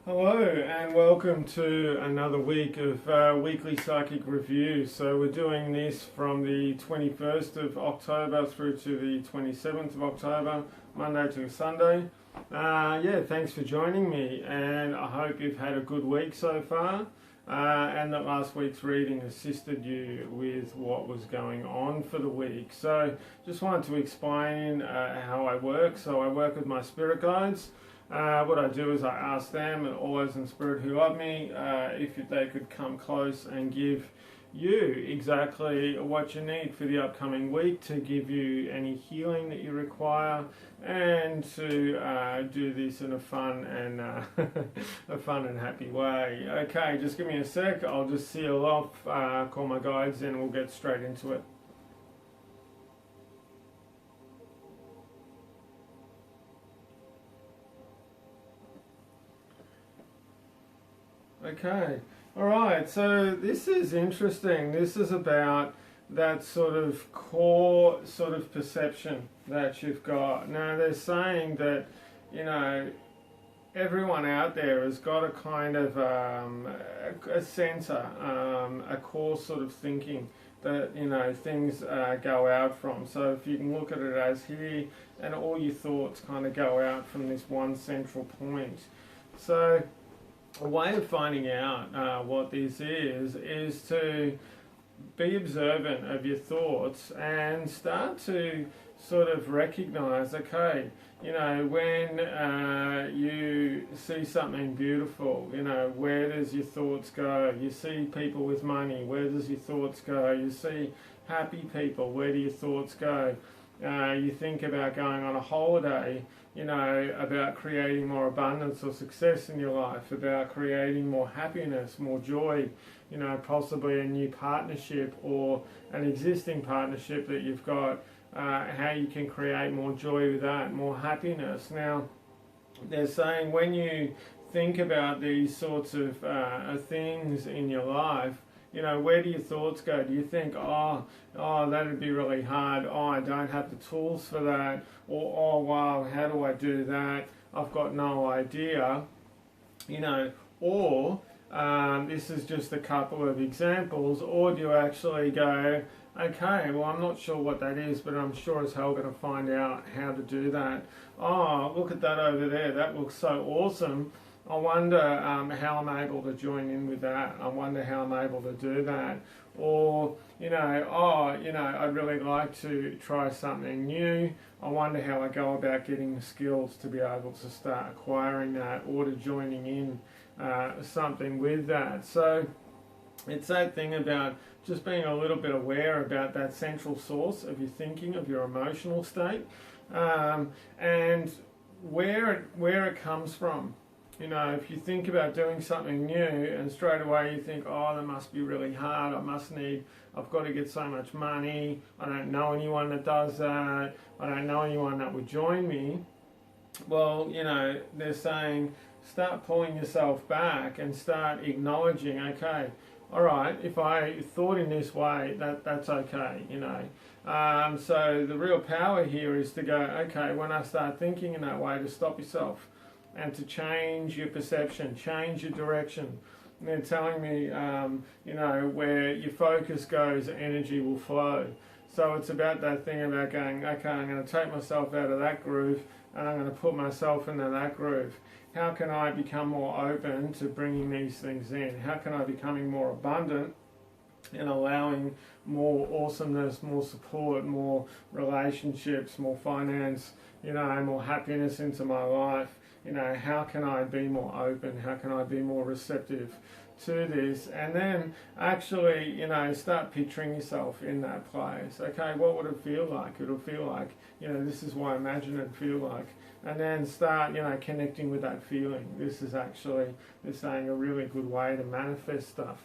Hello and welcome to another week of weekly psychic review. So we're doing this from the 21st of October through to the 27th of October, Monday to Sunday. Thanks for joining me, and I hope you've had a good week so far, and that last week's reading assisted you with what was going on for the week. So just wanted to explain how I work. So I work with my spirit guides. What I do is I ask them and all those in spirit who love me if they could come close and give you exactly what you need for the upcoming week, to give you any healing that you require, and to do this in a fun and happy way. Okay, just give me a sec. I'll just seal off, call my guides, and we'll get straight into it. Okay, alright, so this is interesting. This is about that sort of core sort of perception that you've got. Now they're saying that, everyone out there has got a kind of a center, a core sort of thinking that, things go out from. So if you can look at it as here, and all your thoughts kind of go out from this one central point. So a way of finding out what this is to be observant of your thoughts and start to sort of recognize, okay, when you see something beautiful, where does your thoughts go? You see people with money, where does your thoughts go? You see happy people, where do your thoughts go? You think about going on a holiday, about creating more abundance or success in your life, about creating more happiness, more joy, possibly a new partnership or an existing partnership that you've got, how you can create more joy with that, more happiness. Now, they're saying when you think about these sorts of things in your life, where do your thoughts go? Do you think, oh, that'd be really hard. Oh, I don't have the tools for that. Or, oh, wow, how do I do that? I've got no idea. Or this is just a couple of examples. Or do you actually go, okay, well, I'm not sure what that is, but I'm sure as hell going to find out how to do that. Oh, look at that over there. That looks so awesome. I wonder how I'm able to join in with that. I wonder how I'm able to do that. Or, I'd really like to try something new. I wonder how I go about getting the skills to be able to start acquiring that, or to joining in something with that. So it's that thing about just being a little bit aware about that central source of your thinking, of your emotional state, and where it comes from. If you think about doing something new and straight away you think, oh, that must be really hard, I've got to get so much money, I don't know anyone that does that, I don't know anyone that would join me. Well, they're saying start pulling yourself back and start acknowledging, okay, alright, if I thought in this way, that's okay, So the real power here is to go, okay, when I start thinking in that way, to stop yourself and to change your perception, change your direction. And they're telling me, where your focus goes, energy will flow. So it's about that thing about going, okay, I'm going to take myself out of that groove and I'm going to put myself into that groove. How can I become more open to bringing these things in? How can I becoming more abundant and allowing more awesomeness, more support, more relationships, more finance, more happiness into my life? How can I be more open? How can I be more receptive to this? And then actually, start picturing yourself in that place. Okay, what would it feel like? It'll feel like, this is what I imagine it'd feel like. And then start, connecting with that feeling. This is actually, they're saying, a really good way to manifest stuff.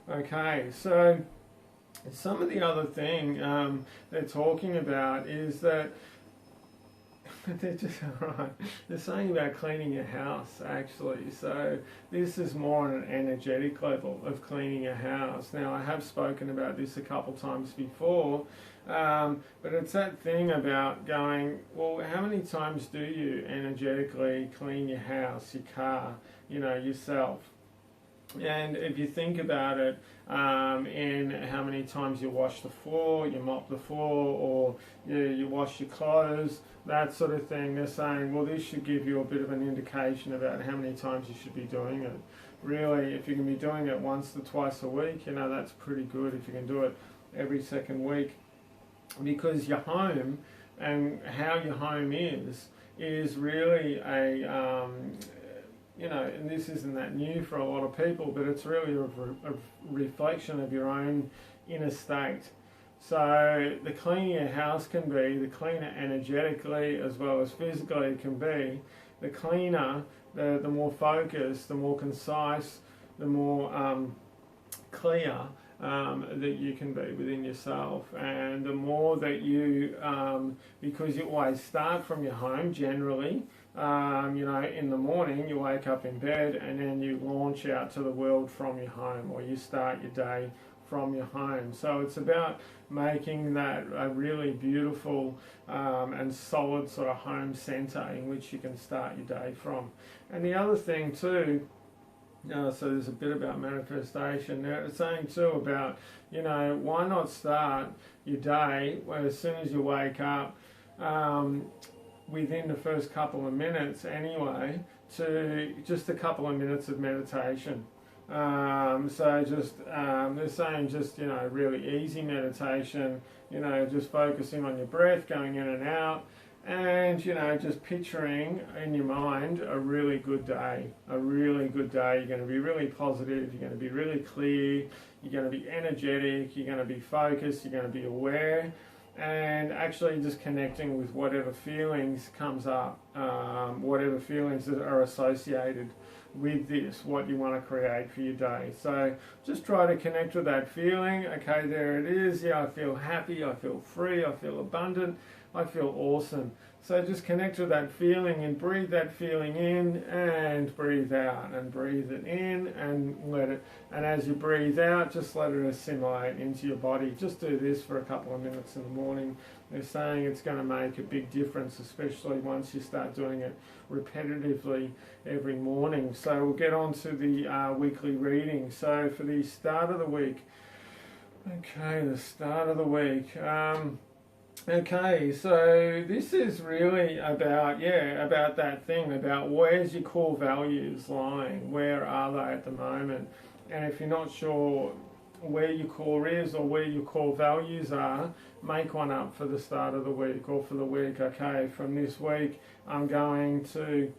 Okay, so some of the other thing they're talking about is that They're just right. They're saying about cleaning your house actually. So this is more on an energetic level of cleaning your house. Now I have spoken about this a couple times before, but it's that thing about going, well, how many times do you energetically clean your house, your car, yourself? And if you think about it, in how many times you wash the floor, you mop the floor, or you wash your clothes, that sort of thing, they're saying, well, this should give you a bit of an indication about how many times you should be doing it. Really, if you can be doing it once to twice a week, that's pretty good if you can do it every second week. Because your home and how your home is really a... and this isn't that new for a lot of people, but it's really a reflection of your own inner state. So the cleaner your house can be, the cleaner energetically as well as physically it can be, the cleaner, the more focused, the more concise, the more clear that you can be within yourself. And the more that you, because you always start from your home generally, in the morning you wake up in bed and then you launch out to the world from your home, or you start your day from your home. So it's about making that a really beautiful and solid sort of home centre in which you can start your day from. And the other thing too, so there's a bit about manifestation. Now it's saying too about, why not start your day as soon as you wake up, within the first couple of minutes anyway, to just a couple of minutes of meditation. So just, they're saying just, really easy meditation, just focusing on your breath, going in and out, and, just picturing in your mind a really good day. A really good day. You're going to be really positive, you're going to be really clear, you're going to be energetic, you're going to be focused, you're going to be aware, and actually just connecting with whatever feelings comes up, whatever feelings that are associated with this, what you want to create for your day. So just try to connect with that feeling. Okay, there it is. Yeah, I feel happy, I feel free, I feel abundant, I feel awesome. So just connect with that feeling and breathe that feeling in and breathe out, and breathe it in and let it, and as you breathe out, just let it assimilate into your body. Just do this for a couple of minutes in the morning. They're saying it's going to make a big difference, especially once you start doing it repetitively every morning. So we'll get on to the weekly reading. So for the start of the week, the start of the week. Okay, so this is really about, about that thing, about where's your core values lying, where are they at the moment? And if you're not sure where your core is or where your core values are, make one up for the start of the week or for the week. Okay, from this week I'm going to,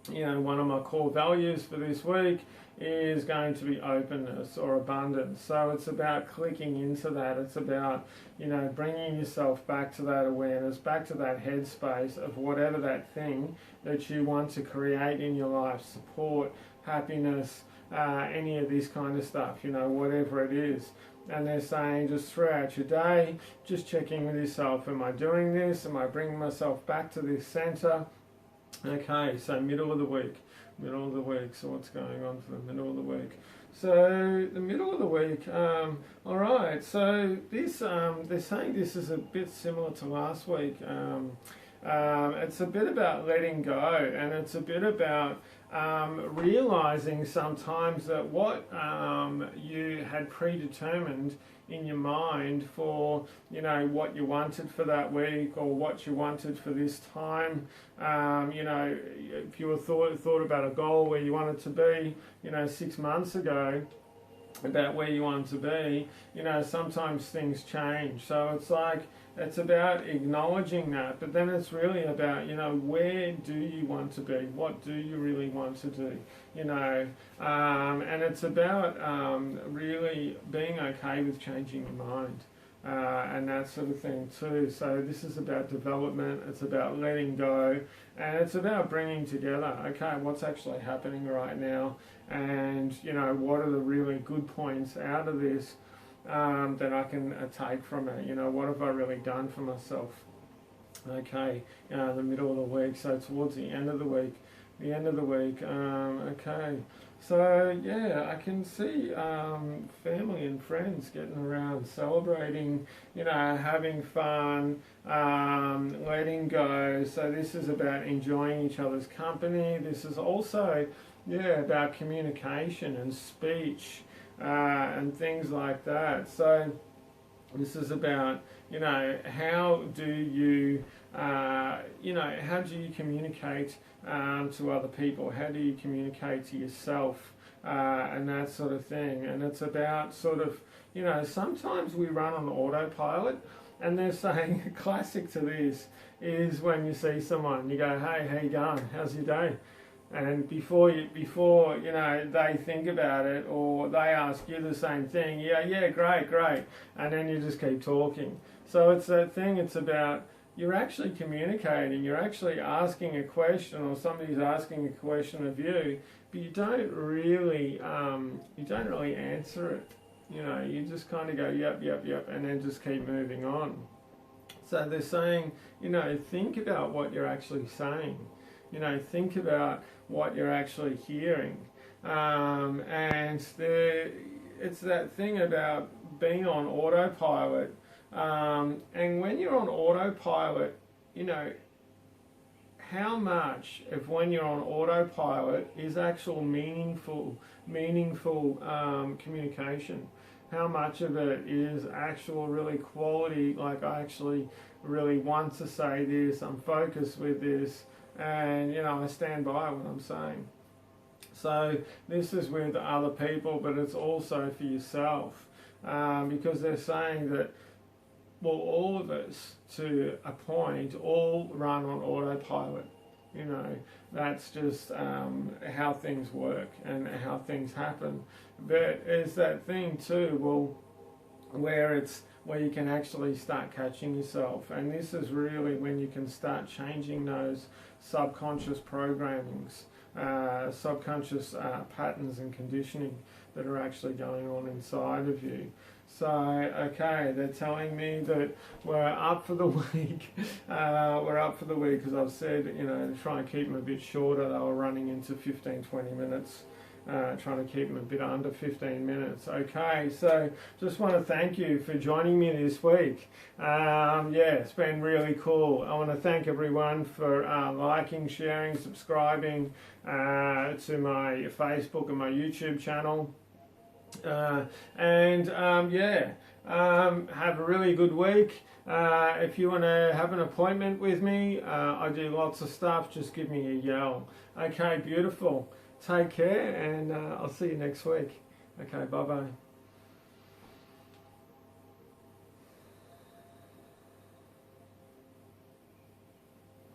one of my core values for this week is going to be openness or abundance. So it's about clicking into that. It's about, bringing yourself back to that awareness, back to that headspace of whatever that thing that you want to create in your life, support, happiness, any of this kind of stuff, whatever it is. And they're saying just throughout your day, just checking with yourself, am I doing this? Am I bringing myself back to this center? Okay, so middle of the week. So what's going on for the middle of the week? So the middle of the week, all right, so this, they're saying this is a bit similar to last week. It's a bit about letting go, and it's a bit about realizing sometimes that what you had predetermined in your mind for, what you wanted for that week or what you wanted for this time, if you were thought about a goal where you wanted to be, 6 months ago, about where you want to be, sometimes things change. So it's like, it's about acknowledging that, but then it's really about, where do you want to be? What do you really want to do? And it's about really being okay with changing your mind. And that sort of thing too. So this is about development, it's about letting go, and it's about bringing together, okay, what's actually happening right now, and what are the really good points out of this that I can take from it. What have I really done for myself? Okay, the middle of the week, so towards the end of the week. Okay, so yeah, I can see family and friends getting around, celebrating, having fun, letting go. So this is about enjoying each other's company. This is also, about communication and speech and things like that. So this is about, how do you, how do you communicate to other people? How do you communicate to yourself? And that sort of thing. And it's about sort of, sometimes we run on autopilot, and they're saying a classic to this is when you see someone, you go, hey, how you going? How's your day? And before they think about it, or they ask you the same thing, yeah, great, and then you just keep talking. So it's that thing. It's about, you're actually communicating. You're actually asking a question, or somebody's asking a question of you, but you don't really answer it. You just kind of go yep, and then just keep moving on. So they're saying, think about what you're actually saying. Think about what you're actually hearing. And it's that thing about being on autopilot. And when you're on autopilot, how much of when you're on autopilot is actual meaningful communication? How much of it is actual really quality, like I actually really want to say this, I'm focused with this, and I stand by what I'm saying. So this is with other people, but it's also for yourself, because they're saying that, well, all of us to a point all run on autopilot. That's just how things work and how things happen. But it's that thing too, well, where you can actually start catching yourself, and this is really when you can start changing those subconscious programmings, subconscious patterns and conditioning that are actually going on inside of you. So, okay, they're telling me that we're up for the week. Because I've said, to try and keep them a bit shorter. They were running into 15-20 minutes. Trying to keep them a bit under 15 minutes. Okay, so just want to thank you for joining me this week. It's been really cool. I want to thank everyone for liking, sharing, subscribing to my Facebook and my YouTube channel. Have a really good week. If you want to have an appointment with me, I do lots of stuff. Just give me a yell. Okay, beautiful. Take care, and I'll see you next week. Okay, bye-bye.